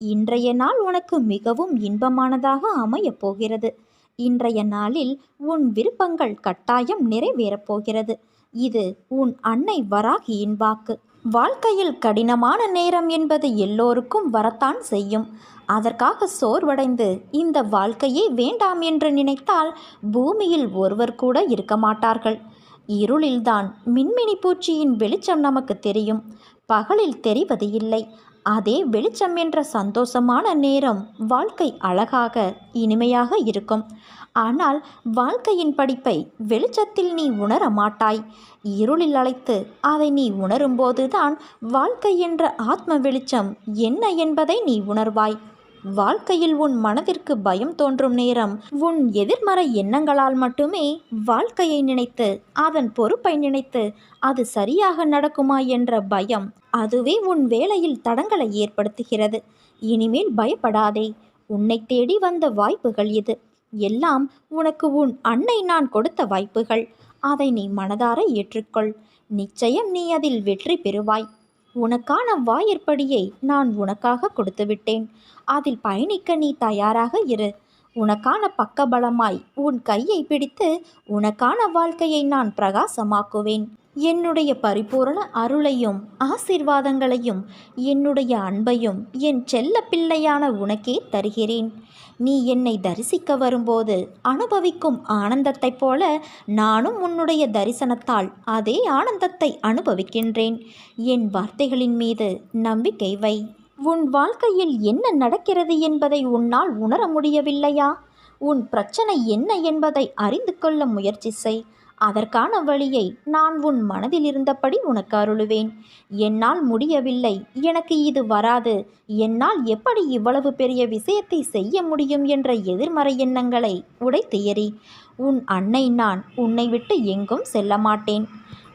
இன்றைய நாள் உனக்கு மிகவும் இன்பமானதாக அமையப் போகிறது. இன்றைய நாளில் உன் விருப்பங்கள் கட்டாயம் நிறைவேறப் போகிறது. இது உன் அன்னை வராகியின் வாக்கு. வாழ்க்கையில் கடினமான நேரம் என்பது எல்லோருக்கும் வரத்தான் செய்யும். அதற்காக சோர்வடைந்து இந்த வாழ்க்கையே வேண்டாம் என்று நினைத்தால் பூமியில் ஒருவர் கூட இருக்க மாட்டார்கள். இருளில்தான் மின்மினி பூச்சியின் வெளிச்சம் நமக்கு தெரியும், பகலில் தெரிவது இல்லை. அதே வெளிச்சம் என்ற சந்தோஷமான நேரம் வாழ்க்கை அழகாக இனிமையாக இருக்கும். ஆனால் வாழ்க்கையின் படிப்பை வெளிச்சத்தில் நீ உணர மாட்டாய். இருளில் அழைத்து அதை நீ உணரும்போதுதான் வாழ்க்கை என்ற ஆத்ம வெளிச்சம் என்ன என்பதை நீ உணர்வாய். வாழ்க்கையில் உன் மனதிற்கு பயம் தோன்றும் நேரம் உன் எதிர்மறை எண்ணங்களால் மட்டுமே. வாழ்க்கையை நினைத்து அதன் பொறுப்பை நினைத்து அது சரியாக நடக்குமா என்ற பயம், அதுவே உன் வேலையில் தடங்களை ஏற்படுத்துகிறது. இனிமேல் பயப்படாதே. உன்னை தேடி வந்த வாய்ப்புகள் இது. எல்லாம் உனக்கு உன் அன்னை நான் கொடுத்த வாய்ப்புகள். அதை நீ மனதார ஏற்றுக்கொள். நிச்சயம் நீ அதில் வெற்றி பெறுவாய். உனக்கான வாயிற்படியை நான் உனக்காக கொடுத்து விட்டேன். அதில் பயணிக்க நீ தயாராக இரு. உனக்கான பக்கபலமாய் உன் கையை பிடித்து உனக்கான வாழ்க்கையை நான் பிரகாசமாக்குவேன். என்னுடைய பரிபூரண அருளையும் ஆசீர்வாதங்களையும் என்னுடைய அன்பையும் என் செல்ல பிள்ளையான உனக்கே தருகிறேன். நீ என்னை தரிசிக்க வரும்போது அனுபவிக்கும் ஆனந்தத்தைப் போல நானும் உன்னுடைய தரிசனத்தால் அதே ஆனந்தத்தை அனுபவிக்கின்றேன். என் வார்த்தைகளின் மீது நம்பிக்கை வை. உன் வாழ்க்கையில் என்ன நடக்கிறது என்பதை உன்னால் உணர முடியவில்லையா? உன் பிரச்சனை என்ன என்பதை அறிந்து கொள்ள முயற்சி செய். அதற்கான வழியை நான் உன் மனதில் இருந்தபடி உனக்கு அருளுவேன். என்னால் முடியவில்லை, எனக்கு இது வராது, என்னால் எப்படி இவ்வளவு பெரிய விஷயத்தை செய்ய முடியும் என்ற எதிர்மறை எண்ணங்களை உடைத்து எறி. உன் அன்னை நான் உன்னை விட்டு எங்கும் செல்ல மாட்டேன்.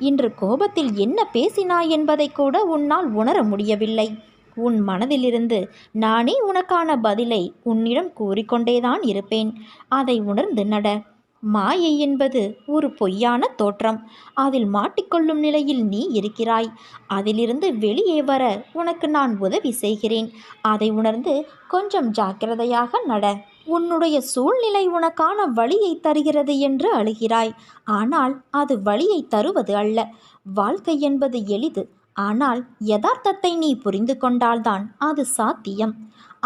இன்று கோபத்தில் என்ன பேசினாய் என்பதை கூட உன்னால் உணர முடியவில்லை. உன் மனதிலிருந்து நானே உனக்கான பதிலை உன்னிடம் கூறிக்கொண்டேதான் இருப்பேன். அதை உணர்ந்து நட. மாயை என்பது ஒரு பொய்யான தோற்றம். அதில் மாட்டிக்கொள்ளும் நிலையில் நீ இருக்கிறாய். அதிலிருந்து வெளியே வர உனக்கு நான் உதவி செய்கிறேன். அதை உணர்ந்து கொஞ்சம் ஜாக்கிரதையாக நட. உன்னுடைய சூழ்நிலை உனக்கான வழியை தருகிறது என்று அழுகிறாய். ஆனால் அது வழியை தருவது அல்ல. வாழ்க்கை என்பது எளிது. ஆனால் யதார்த்தத்தை நீ புரிந்து கொண்டால்தான் அது சாத்தியம்.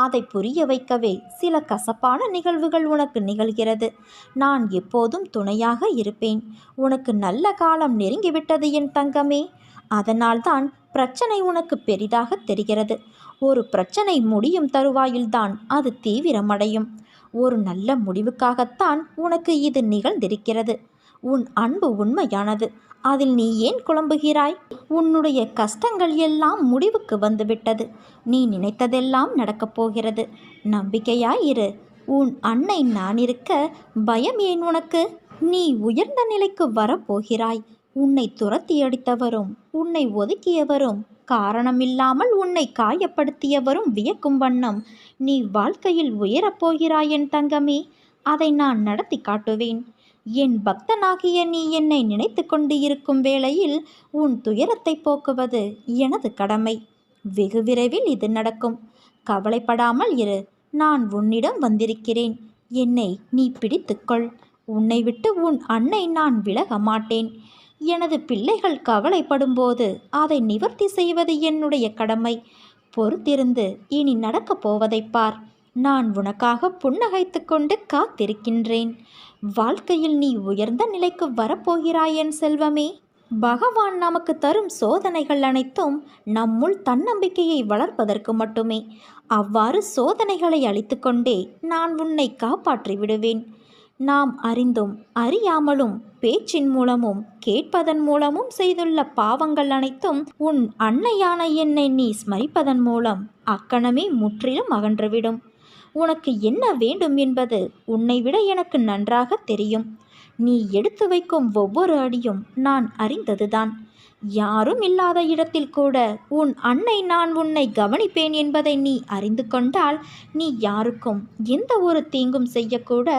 அதை புரிய வைக்கவே சில கசப்பான நிகழ்வுகள் உனக்கு நிகழ்கிறது. நான் எப்போதும் துணையாக இருப்பேன். உனக்கு நல்ல காலம் நெருங்கிவிட்டது என் தங்கமே. அதனால்தான் பிரச்சனை உனக்கு பெரிதாக தெரிகிறது. ஒரு பிரச்சனை முடியும் தருவாயில்தான் அது தீவிரமடையும். ஒரு நல்ல முடிவுக்காகத்தான் உனக்கு இது நிகழ்ந்திருக்கிறது. உன் அன்பு உண்மையானது. அதில் நீ ஏன் குழம்புகிறாய்? உன்னுடைய கஷ்டங்கள் எல்லாம் முடிவுக்கு வந்துவிட்டது. நீ நினைத்ததெல்லாம் நடக்கப் போகிறது. நம்பிக்கையாயிரு. உன் அன்னை நான் இருக்க பயம் ஏன் உனக்கு? நீ உயர்ந்த நிலைக்கு வரப்போகிறாய். உன்னை துரத்தி அடித்தவரும் உன்னை ஒதுக்கியவரும் காரணமில்லாமல் உன்னை காயப்படுத்தியவரும் வியக்கும் வண்ணம் நீ வாழ்க்கையில் உயரப்போகிறாய் என் தங்கமே. அதை நான் நடத்தி காட்டுவேன். என் பக்தனாகிய நீ என்னை நினைத்து கொண்டு இருக்கும் வேளையில் உன் துயரத்தை போக்குவது எனது கடமை. வெகு விரைவில் இது நடக்கும். கவலைப்படாமல் இரு. நான் உன்னிடம் வந்திருக்கிறேன். என்னை நீ பிடித்துக்கொள். உன்னை விட்டு உன் அன்னை நான் விலக மாட்டேன். எனது பிள்ளைகள் கவலைப்படும்போது அதை நிவர்த்தி செய்வது என்னுடைய கடமை. பொறுத்திருந்து இனி நடக்கப் போவதை பார். நான் உனக்காக புன்னகைத்து கொண்டு காத்திருக்கின்றேன். வாழ்க்கையில் நீ உயர்ந்த நிலைக்கு வரப்போகிறாய் என் செல்வமே. பகவான் நமக்கு தரும் சோதனைகள் அனைத்தும் நம்முள் தன்னம்பிக்கையை வளர்ப்பதற்கு மட்டுமே. அவ்வாறு சோதனைகளை அளித்து கொண்டே நான் உன்னை காப்பாற்றி விடுவேன். நாம் அறிந்தும் அறியாமலும் பேச்சின் மூலமும் கேட்பதன் மூலமும் செய்துள்ள பாவங்கள் அனைத்தும் உன் அன்னையான என்னை நீ ஸ்மரிப்பதன் மூலம் அக்கணமே முற்றிலும் அகன்றுவிடும். உனக்கு என்ன வேண்டும் என்பது உன்னை விட எனக்கு நன்றாக தெரியும். நீ எடுத்து வைக்கும் ஒவ்வொரு அடியும் நான் அறிந்ததுதான். யாரும் இல்லாத இடத்தில் கூட உன் அன்னை நான் உன்னை கவனிப்பேன் என்பதை நீ அறிந்து கொண்டால் நீ யாருக்கும் எந்த ஒரு தீங்கும் செய்யக்கூட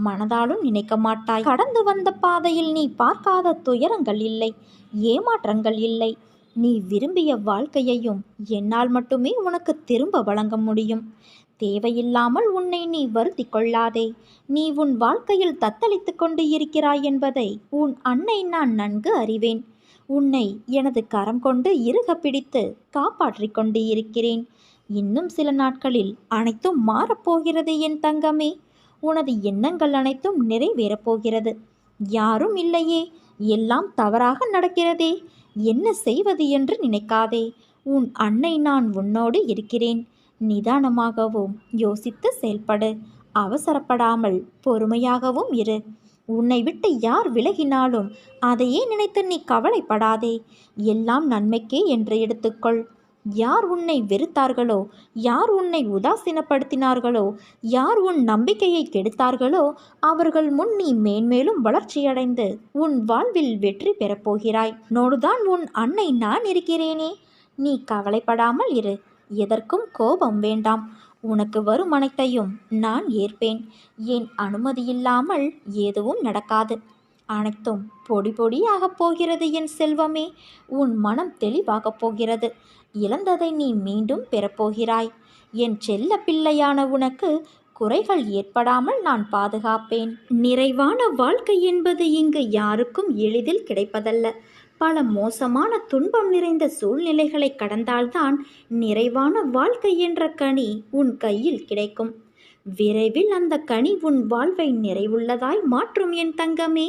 மனதாலும் நினைக்க மாட்டாய். கடந்து வந்த பாதையில் நீ பார்க்காத துயரங்கள் இல்லை, ஏமாற்றங்கள் இல்லை. நீ விரும்பிய வாழ்க்கையையும் என்னால் மட்டுமே உனக்கு திரும்ப வழங்க முடியும். தேவையில்லாமல் உன்னை நீ வருத்தி கொள்ளாதே. நீ உன் வாழ்க்கையில் தத்தளித்து கொண்டு இருக்கிறாய் என்பதை உன் அன்னை நான் நன்கு அறிவேன். உன்னை எனது கரம் கொண்டு இறுக பிடித்து காப்பாற்றிக் கொண்டு இருக்கிறேன். இன்னும் சில நாட்களில் அனைத்தும் மாறப்போகிறது என் தங்கமே. உனது எண்ணங்கள் அனைத்தும் நிறைவேறப் போகிறது. யாரும் இல்லையே, எல்லாம் தவறாக நடக்கிறதே, என்ன செய்வது என்று நினைக்காதே. உன் அன்னை நான் உன்னோடு இருக்கிறேன். நிதானமாகவும் யோசித்து செயல்படு. அவசரப்படாமல் பொறுமையாகவும் இரு. உன்னை விட்டு யார் விலகினாலும் அதையே நினைத்து நீ கவலைப்படாதே. எல்லாம் நன்மைக்கே என்று எடுத்துக்கொள். யார் உன்னை வெறுத்தார்களோ, யார் உன்னை உதாசீனப்படுத்தினார்களோ, யார் உன் நம்பிக்கையை கெடுத்தார்களோ அவர்கள் முன் நீ மேன்மேலும் வளர்ச்சியடைந்து உன் வாழ்வில் வெற்றி பெறப்போகிறாய். நோடுதான் உன் அன்னை நான் இருக்கிறேனே. நீ கவலைப்படாமல் இரு. எதற்கும் கோபம் வேண்டாம். உனக்கு வரும் அனைத்தையும் நான் ஏற்பேன். என் அனுமதியில்லாமல் எதுவும் நடக்காது. அனைத்தும் பொடி பொடியாகப் போகிறது என் செல்வமே. உன் மனம் தெளிவாகப் போகிறது. இழந்ததை நீ மீண்டும் பெறப்போகிறாய். என் செல்ல பிள்ளையான உனக்கு குறைகள் ஏற்படாமல் நான் பாதுகாப்பேன். நிறைவான வாழ்க்கை என்பது இங்கு யாருக்கும் எளிதில் கிடைப்பதல்ல. பல மோசமான துன்பம் நிறைந்த சூழ்நிலைகளை கடந்தால்தான் நிறைவான வாழ்க்கை என்ற கனி உன் கையில் கிடைக்கும். விரைவில் அந்த கனி உன் வாழ்வை நிறைவுள்ளதாய் மாற்றும் என் தங்கமே.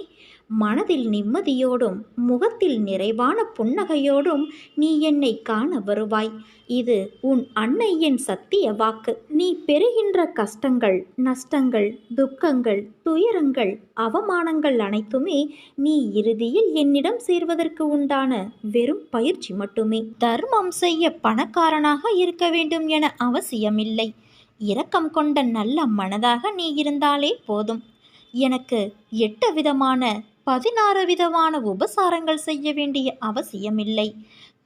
மனதில் நிம்மதியோடும் முகத்தில் நிறைவான புன்னகையோடும் நீ என்னை காண வருவாய். இது உன் அன்னை என் சத்திய வாக்கு. நீ பெறுகின்ற கஷ்டங்கள், நஷ்டங்கள், துக்கங்கள், துயரங்கள், அவமானங்கள் அனைத்துமே நீ இறுதியில் என்னிடம் சேர்வதற்கு உண்டான வெறும் பயிற்சி மட்டுமே. தர்மம் செய்ய பணக்காரனாக இருக்க வேண்டும் என அவசியமில்லை. இரக்கம் கொண்ட நல்ல மனதாக நீ இருந்தாலே போதும். எனக்கு 8 விதமான 16 விதமான உபசாரங்கள் செய்ய வேண்டிய அவசியமில்லை.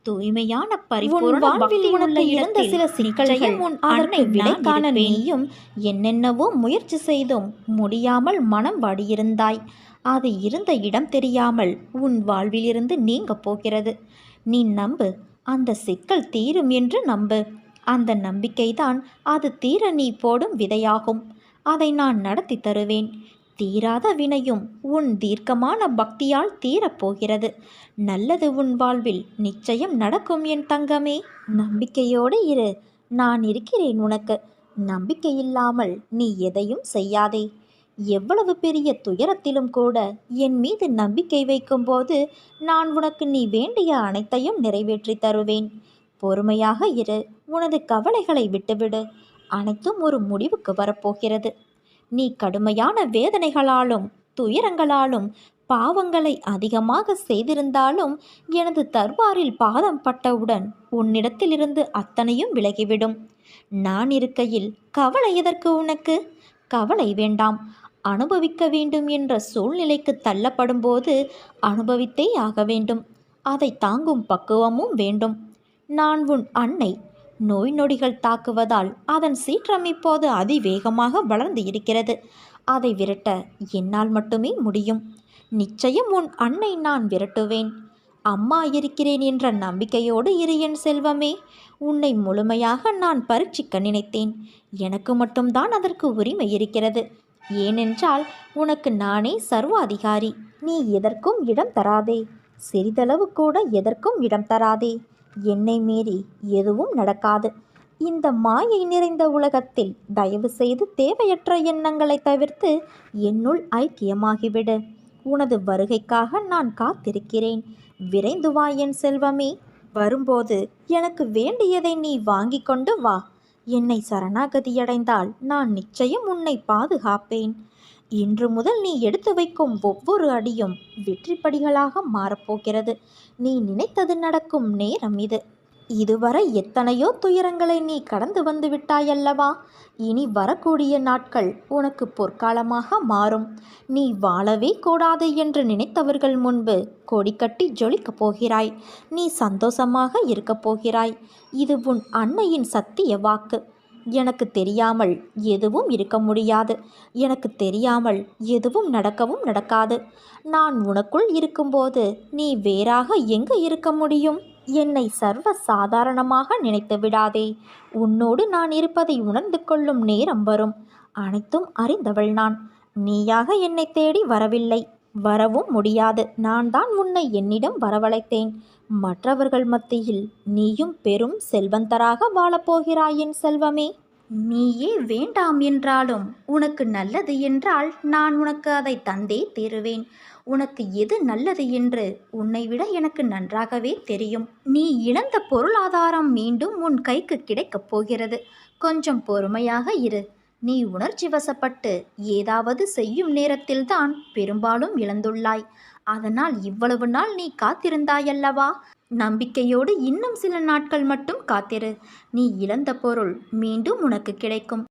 தூய்மையான பரிபூரண பக்தியுள்ள இருந்த சில சிக்கல்கள் அதற்கு விடை காண நீயும் என்னென்னவோ முயற்சி செய்தும் முடியாமல் மனம் வாடியிருந்தாய். அது இருந்த இடம் தெரியாமல் உன் வாழ்விலிருந்து நீங்க போகிறது. நீ நம்பு, அந்த சிக்கல் தீரும் என்று நம்பு. அந்த நம்பிக்கைதான் அது தீர நீ போடும் விதையாகும். அதை நான் நடத்தி தருவேன். தீராத வினையும் உன் தீர்க்கமான பக்தியால் தீரப்போகிறது. நல்லது உன் வாழ்வில் நிச்சயம் நடக்கும் என் தங்கமே. நம்பிக்கையோடு இரு. நான் இருக்கிறேன் உனக்கு. நம்பிக்கையில்லாமல் நீ எதையும் செய்யாதே. எவ்வளவு பெரிய துயரத்திலும் கூட என் மீது நம்பிக்கை வைக்கும்போது நான் உனக்கு நீ வேண்டிய அனைத்தையும் நிறைவேற்றி தருவேன். பொறுமையாக இரு. உனது கவலைகளை விட்டுவிடு. அனைத்தும் ஒரு முடிவுக்கு வரப்போகிறது. நீ கடுமையான வேதனைகளாலும் துயரங்களாலும் பாவங்களை அதிகமாக செய்திருந்தாலும் எனது தர்பாரில் பாதம் பட்டவுடன் உன்னிடத்திலிருந்து அத்தனையும் விலகிவிடும். நான் இருக்கையில் கவலை எதற்கு உனக்கு? கவலை வேண்டாம். அனுபவிக்க வேண்டும் என்ற சூழ்நிலைக்கு தள்ளப்படும் போது அனுபவித்தே ஆக வேண்டும். அதை தாங்கும் பக்குவமும் வேண்டும். நான் உன் அன்னை. நோய் நொடிகள் தாக்குவதால் அதன் சீற்றம் இப்போது அதிவேகமாக வளர்ந்து இருக்கிறது. அதை விரட்ட என்னால் மட்டுமே முடியும். நிச்சயம் உன் அன்னை நான் விரட்டுவேன். அம்மா இருக்கிறேன் என்ற நம்பிக்கையோடு இரு என் செல்வமே. உன்னை முழுமையாக நான் பரீட்சிக்க நினைத்தேன். எனக்கு மட்டும்தான் அதற்கு உரிமை இருக்கிறது. ஏனென்றால் உனக்கு நானே சர்வாதிகாரி. நீ எதற்கும் இடம் தராதே. சிறிதளவு கூட எதற்கும் இடம் தராதே. என்னை மீறி எதுவும் நடக்காது. இந்த மாயை நிறைந்த உலகத்தில் தயவு செய்து தேவையற்ற எண்ணங்களை தவிர்த்து என்னுள் ஐக்கியமாகிவிடு. உனது வருகைக்காக நான் காத்திருக்கிறேன். விரைந்து வா என் செல்வமே. வரும்போது எனக்கு வேண்டியதை நீ வாங்கி கொண்டு வா. என்னை சரணாகதியடைந்தால் நான் நிச்சயம் உன்னை பாதுகாப்பேன். இன்று முதல் நீ எடுத்து வைக்கும் ஒவ்வொரு அடியும் வெற்றிப்படிகளாக மாறப்போகிறது. நீ நினைத்தது நடக்கும் நேரம் இது. இதுவரை எத்தனையோ துயரங்களை நீ கடந்து வந்து விட்டாயல்லவா? இனி வரக்கூடிய நாட்கள் உனக்கு பொற்காலமாக மாறும். நீ வாழவே கூடாது என்று நினைத்தவர்கள் முன்பு கொடி கட்டி ஜொலிக்கப் போகிறாய். நீ சந்தோஷமாக இருக்கப் போகிறாய். இது உன் அன்னையின் சத்திய வாக்கு. எனக்கு தெரியாமல் எதுவும் இருக்க முடியாது. எனக்கு தெரியாமல் எதுவும் நடக்கவும் நடக்காது. நான் உனக்குள் இருக்கும்போது நீ வேறாக எங்கு இருக்க முடியும்? என்னை சர்வ சாதாரணமாக நினைத்து விடாதே. உன்னோடு நான் இருப்பதை உணர்ந்து கொள்ளும் நேரம் வரும். அனைத்தும் அறிந்தவள் நான். நீயாக என்னை தேடி வரவில்லை, வரவும் முடியாது. நான் தான் உன்னை என்னிடம் வரவழைத்தேன். மற்றவர்கள் மத்தியில் நீயும் பெரும் செல்வந்தராக வாழப்போகிறாய் என் செல்வமே. நீயே வேண்டாம் என்றாலும் உனக்கு நல்லது என்றால் நான் உனக்கு அதை தந்தே தீருவேன். உனக்கு எது நல்லது என்று உன்னை விட எனக்கு நன்றாகவே தெரியும். நீ இழந்த பொருளாதாரம் மீண்டும் உன் கைக்கு கிடைக்கப் போகிறது. கொஞ்சம் பொறுமையாக இரு. நீ உணர்ச்சி வசப்பட்டு ஏதாவது செய்யும் நேரத்தில்தான் பெரும்பாலும் இழந்துள்ளாய். அதனால் இவ்வளவு நாள் நீ காத்திருந்தாயல்லவா? நம்பிக்கையோடு இன்னும் சில நாட்கள் மட்டும் காத்திரு. நீ இழந்த பொருள் மீண்டும் உனக்கு கிடைக்கும்.